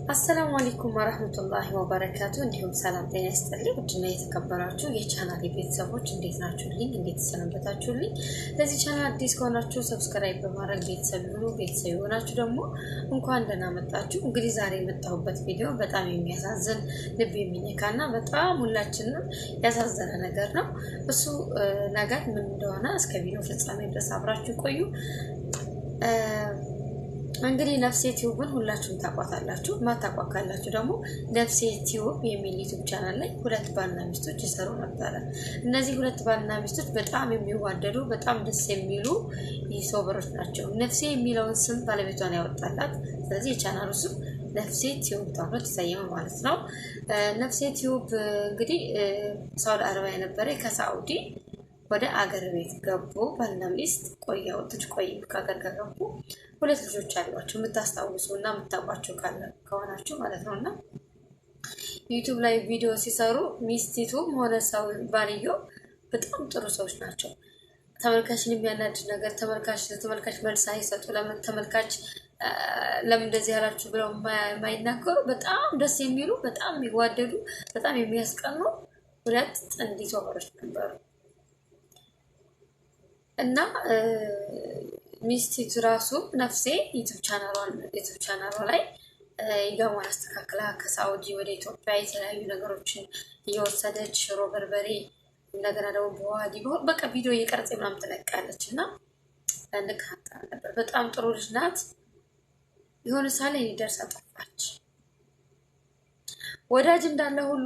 አሰላሙ አለይኩም ወራህመቱላሂ ወበረካቱ። እንዲሁም ሰላም ጤና ይስጥልኝ። ውድና የተከበራችሁ የቻናሌ ቤተሰቦች እንዴት ናችሁልኝ? እንዴት ተሰነበታችሁልኝ? ለዚህ ቻናል አዲስ ከሆናችሁ ሰብስክራይብ በማድረግ ቤተሰብ ይሁኑ። ቤተሰብ ይሆናችሁ ደግሞ እንኳን ደህና መጣችሁ። እንግዲህ ዛሬ የመጣሁበት ቪዲዮ በጣም የሚያሳዝን ልብ የሚነካና በጣም ሁላችንም ያሳዘነ ነገር ነው። እሱ ነገር ምን እንደሆነ እስከ ቪዲዮ ፍጻሜ ድረስ አብራችሁ ቆዩ። እንግዲህ ነፍሴ ቲዩብን ሁላችሁም ታቋታላችሁ። ማታቋት ካላችሁ ደግሞ ነፍሴ ቲዩብ የሚል ዩቲዩብ ቻናል ላይ ሁለት ባልና ሚስቶች ይሰሩ ነበር። እነዚህ ሁለት ባልና ሚስቶች በጣም የሚዋደዱ በጣም ደስ የሚሉ ዩቲዩበሮች ናቸው። ነፍሴ የሚለውን ስም ባለቤቷን ያወጣላት። ስለዚህ የቻናሉ ስም ነፍሴ ቲዩብ ተብሎ ተሰየመ ማለት ነው። ነፍሴ ቲዩብ እንግዲህ ሳውዲ አረቢያ የነበረ ከሳውዲ ወደ አገር ቤት ገቡ። ባልና ሚስት ቆዩ ከአገር ከገቡ ሁለት ልጆች አሏቸው። የምታስታውሱ እና የምታውቋቸው ከሆናችሁ ማለት ነው። እና ዩቲዩብ ላይ ቪዲዮ ሲሰሩ ሚስቲቱም ሆነ ሰው ባልዮ በጣም ጥሩ ሰዎች ናቸው። ተመልካችን የሚያናድድ ነገር ለተመልካች መልስ አይሰጡ። ተመልካች ለምን እንደዚህ ያላችሁ ብለው የማይናገሩ በጣም ደስ የሚሉ በጣም የሚዋደዱ በጣም የሚያስቀኑ ሁለት ጥንድ ዩቲዩበሮች ነበሩ። እና ሚስቲቱ ራሱ ነፍሴ ዩቲዩብ ቻናሏ ላይ ይገባውን አስተካክላ ከሳውዲ ወደ ኢትዮጵያ የተለያዩ ነገሮችን እየወሰደች ሽሮ በርበሬ እንደገና ደግሞ በዋዲ በቃ ቪዲዮ እየቀረጸ ምናምን ትለቃለች። እና እንከታተል ነበር። በጣም ጥሩ ልጅ ናት። የሆነ ሳለ ይደርሳ ጠፋች። ወዳጅ እንዳለ ሁሉ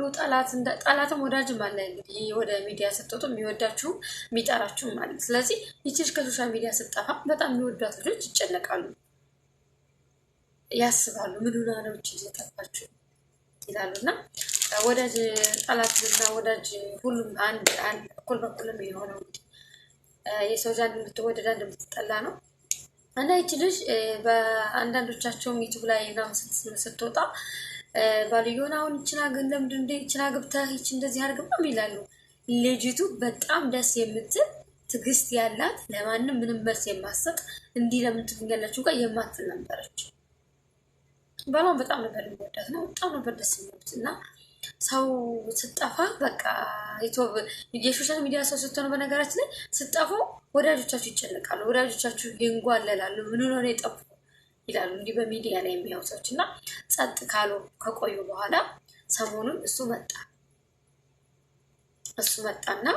ጠላትም ወዳጅም አለ። እንግዲህ ወደ ሚዲያ ስትወጡ የሚወዳችሁ የሚጠራችሁ ማለት። ስለዚህ ይቺ ከሶሻል ሚዲያ ስትጠፋ በጣም የሚወዷት ልጆች ይጨነቃሉ፣ ያስባሉ። ምን ሆና ነው እቺ የጠፋችሁ ይላሉና ወዳጅ ጠላትና ወዳጅ ሁሉም አንድ እኩል በኩልም የሆነው የሰው ጃን የምትወደዳ እንደምትጠላ ነው። እና ይቺ ልጅ በአንዳንዶቻቸው ዩቲዩብ ላይ ምናምን ስትወጣ ባልዮና አሁን ግን ለምንድን እንደ ይችና ግብተህ ይች እንደዚህ አድርግም ይላሉ። ልጅቱ በጣም ደስ የምትል ትግስት ያላት ለማንም ምንም መልስ የማትሰጥ እንዲህ ለምን ትኛላችሁ ጋር የማትል ነበረች። ባሏን በጣም ነበር የሚወዳት ነው። በጣም ነበር ደስ የሚሉት። እና ሰው ስጠፋ በቃ የሶሻል ሚዲያ ሰው ስትሆኑ በነገራችን ላይ ስጠፋ ወዳጆቻችሁ ይጨነቃሉ፣ ወዳጆቻችሁ ይንጓለላሉ። ምን ሆነ የጠፉ ይላሉ እንዲህ በሚዲያ ላይ የሚያዩ ሰዎች። እና ጸጥ ካሉ ከቆዩ በኋላ ሰሞኑን እሱ መጣና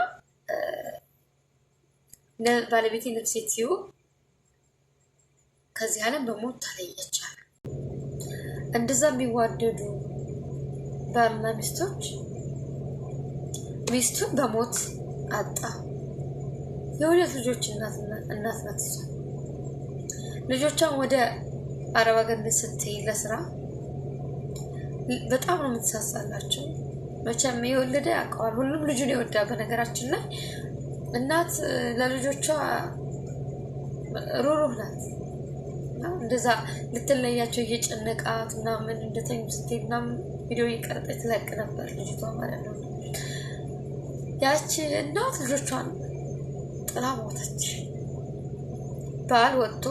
ባለቤቴ ነፍሴ ቲዩብ ከዚህ ዓለም በሞት ተለየች አለ። እንደዛ የሚዋደዱ ባልና ሚስቶች ሚስቱን በሞት አጣ። የሁለት ልጆች እናት ናት እሷ። ልጆቿን ወደ አረብ ሀገር ስትሄድ ለስራ በጣም ነው የምትሳሳላቸው። መቼም የወለደ ያውቀዋል። ሁሉም ልጁን ይወዳል። በነገራችን ላይ እናት ለልጆቿ ሩሩህ ናት። እንደዛ ልትለያቸው እየጨነቃት ምናምን እንደተኙ ስትሄድ ምናምን ቪዲዮ እየቀረጠች ትለቅ ነበር ልጅቷ ማለት ነው። ያቺ እናት ልጆቿን ጥላ ሞተች። ባል ወጥቶ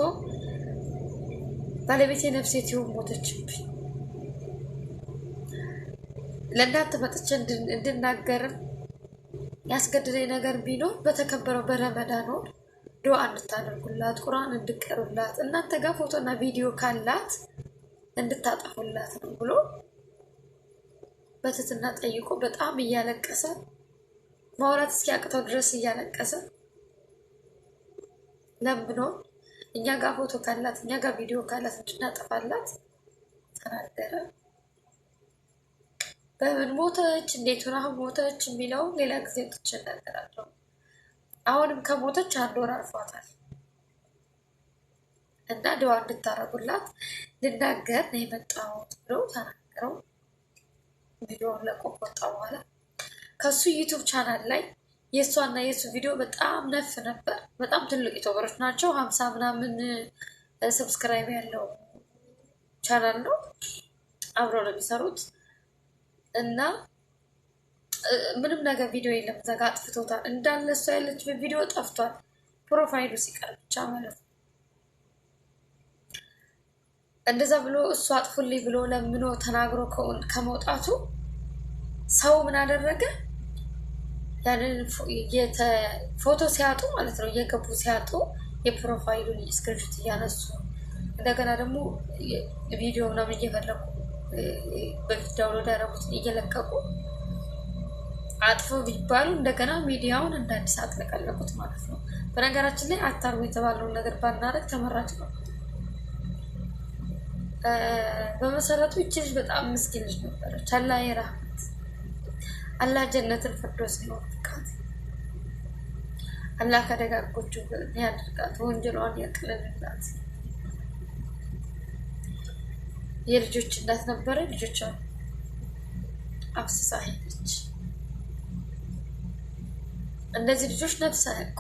ባለቤቴ ነፍሴ ቲዩብ ሞተችብኝ፣ ለእናንተ መጥቼ እንድናገርም ያስገድደኝ ነገር ቢኖር በተከበረው በረመዳን ወር ዱዓ እንድታደርጉላት፣ ቁርአን እንድቀሩላት፣ እናንተ ጋር ፎቶና ቪዲዮ ካላት እንድታጠፉላት ነው ብሎ በትህትና ጠይቆ በጣም እያለቀሰ ማውራት እስኪያቅተው ድረስ እያለቀሰ ለምኖ እኛ ጋር ፎቶ ካላት እኛ ጋር ቪዲዮ ካላት እንድናጠፋላት ተናገረ። በምን ሞተች እንዴት ሆና ሞተች የሚለው ሌላ ጊዜ ትችላለሁ። አሁንም ከሞተች 1 ወር አልፏታል። እና ዱዓ እንድታረጉላት ልናገር ነው የመጣሁት ብሎ ተናገረው። ቪዲዮውን ለቆ ወጣ። በኋላ ከሱ ዩቲዩብ ቻናል ላይ የእሷና የእሱ ቪዲዮ በጣም ነፍ ነበር። በጣም ትልቅ ዩቲዩበሮች ናቸው። 50 ምናምን ሰብስክራይብ ያለው ቻናል ነው። አብረው ነው የሚሰሩት። እና ምንም ነገር ቪዲዮ የለም። እዛ ጋ አጥፍቶታል እንዳለ። እሷ ያለችበት ቪዲዮ ጠፍቷል። ፕሮፋይሉ ሲቀር ብቻ ማለት ነው። እንደዛ ብሎ እሱ አጥፉልኝ ብሎ ለምኖ ተናግሮ ከመውጣቱ ሰው ምን አደረገ? ያንን ፎቶ ሲያጡ ማለት ነው እየገቡ ሲያጡ የፕሮፋይሉን ስክሪንሾት እያነሱ እንደገና ደግሞ ቪዲዮ ምናምን እየፈለጉ በፊት ዳውንሎድ ያደረጉትን እየለቀቁ አጥፎ ቢባሉ እንደገና ሚዲያውን እንደ አዲስ አጥለቀለቁት ማለት ነው። በነገራችን ላይ አታርጉ የተባለውን ነገር ባናረግ ተመራጭ ነው። በመሰረቱ ይቺ ልጅ በጣም ምስኪን ልጅ ነበረች። አላህ ይርሐማት። አላህ ጀነትን ፊርደውስ ይወፍቃት። አላህ ከደጋጎቹ ያድርጋት፣ ወንጀሏን ያቅልልላት። የልጆች እናት ነበረ። ልጆቿን አፍስሳ ሄደች። እነዚህ ልጆች ነፍስ አያውቁ።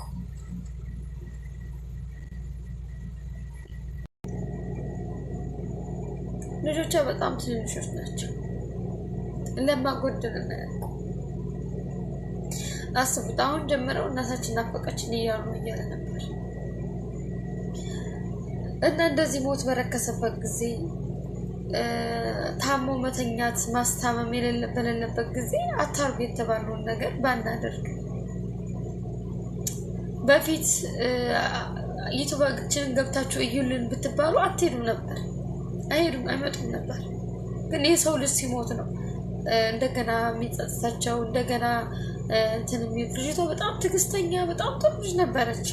ልጆቿ በጣም ትንንሾች ናቸው። ለማጎደል እናያውቁ። አስቡት። አሁን ጀምረው እናታችን ናፈቀችን እያሉ እያለ ነበር እና እንደዚህ ሞት በረከሰበት ጊዜ ታሞ መተኛት ማስታመም በሌለበት ጊዜ አታርጉ የተባለውን ነገር ባናደርግ። በፊት ዩቱባችንን ገብታችሁ እዩልን ብትባሉ አትሄዱም ነበር፣ አይሄዱም፣ አይመጡም ነበር። ግን የሰው ልጅ ሲሞት ነው እንደገና የሚጸጽታቸው እንደገና እንትን የሚል። ልጅቷ በጣም ትዕግስተኛ በጣም ጥሩ ልጅ ነበረች።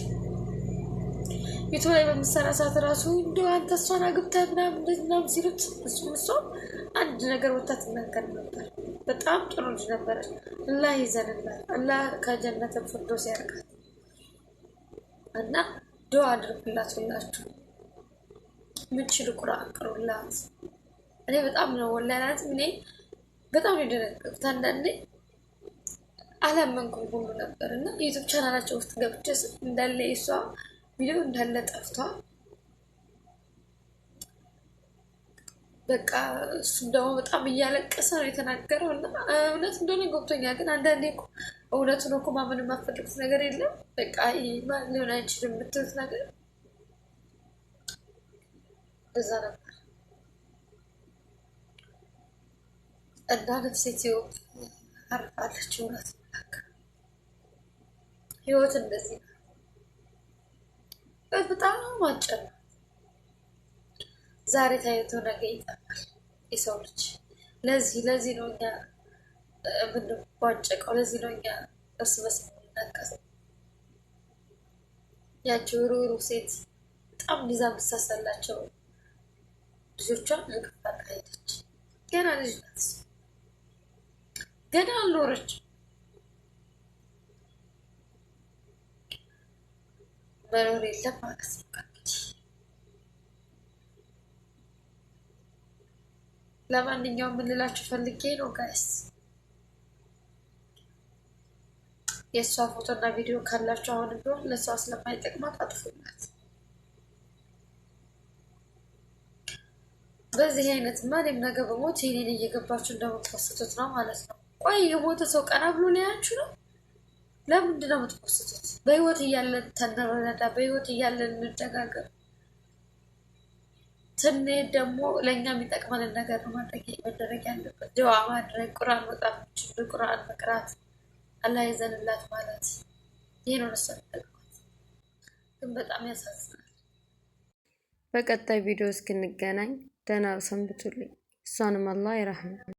ዩቱብ ላይ በምሰራ ሰዓት ራሱ እንደው አንተ እሷን አግብተህ ምናምን እንደዚህ ምናምን ሲሉት እሷ አንድ ነገር ወጥታ ትናገር ነበር። በጣም ጥሩ ልጅ ነበረች። አላህ ይዘንላት፣ አላህ ከጀነት ፊርደውስ ያርጋት እና ዱዓ አድርጉላት ሁላችሁ። ምንችል ቁርአን ቅሩላት። እኔ በጣም ነው ወላሂ እኔ በጣም የደነገጥኩት። አንዳንዴ አላመንኩም ሁሉ ነበር እና ዩቱብ ቻናላቸው ውስጥ ገብቼ እንዳለ የሷ ቪዲዮ እንዳለ ጠፍቷል። በቃ እሱም ደግሞ በጣም እያለቀሰ ነው የተናገረው እና እውነት እንደሆነ ገብቶኛል። ግን አንዳንዴ እኮ እውነቱን እኮ ማመን የማትፈልጉት ነገር የለም። በቃ ሊሆን አይችልም የምትሉት ነገር እዛ ነበር እና ነፍሴትዮ አርፋለች። እውነት ህይወት እንደዚህ ነው። በጣም አጭር ነው። ዛሬ ታይቶ ነገ ይጠፋል የሰው ልጅ። ለዚህ ነው እኛ የምንቧጨቀው። ለዚህ ነው እኛ እርስ በርስ የምንናቀሰው። ያቸው ሩሩ ሴት በጣም ሊዛ ምሳሳላቸው ልጆቿን ልቅፋ ሄደች። ገና ልጅ ናት፣ ገና አልኖረች። መኖር የለም ማለት ነው። ለማንኛውም የምንላችሁ ፈልጌ ነው ጋይስ፣ የእሷ ፎቶና ቪዲዮ ካላችሁ አሁን ቢሆን ለእሷ ስለማይጠቅማት አጥፉላት። በዚህ አይነት እኔም ነገ በሞት የኔን እየገባችሁ እንደምትወስቱት ነው ማለት ነው። ቆይ የሞተ ሰው ቀና ብሎ ሊያያችሁ ነው? ለምንድን ነው የምትወስቱት? በህይወት እያለን ተንረዳ፣ በህይወት እያለን እንደጋገር። ስንሄድ ደግሞ ለእኛ የሚጠቅመንን ነገር ነው መደረግ ያለበት። ድዋ ማድረግ፣ ቁርአን መጻፍ፣ ቁርአን መቅራት፣ አላህ ይዘንላት ማለት ይህ ነው። ነሳ የሚጠቅማት ግን በጣም ያሳዝናል። በቀጣይ ቪዲዮ እስክንገናኝ ደህና ሰንብቱልኝ። እሷንም አላህ ይረህም።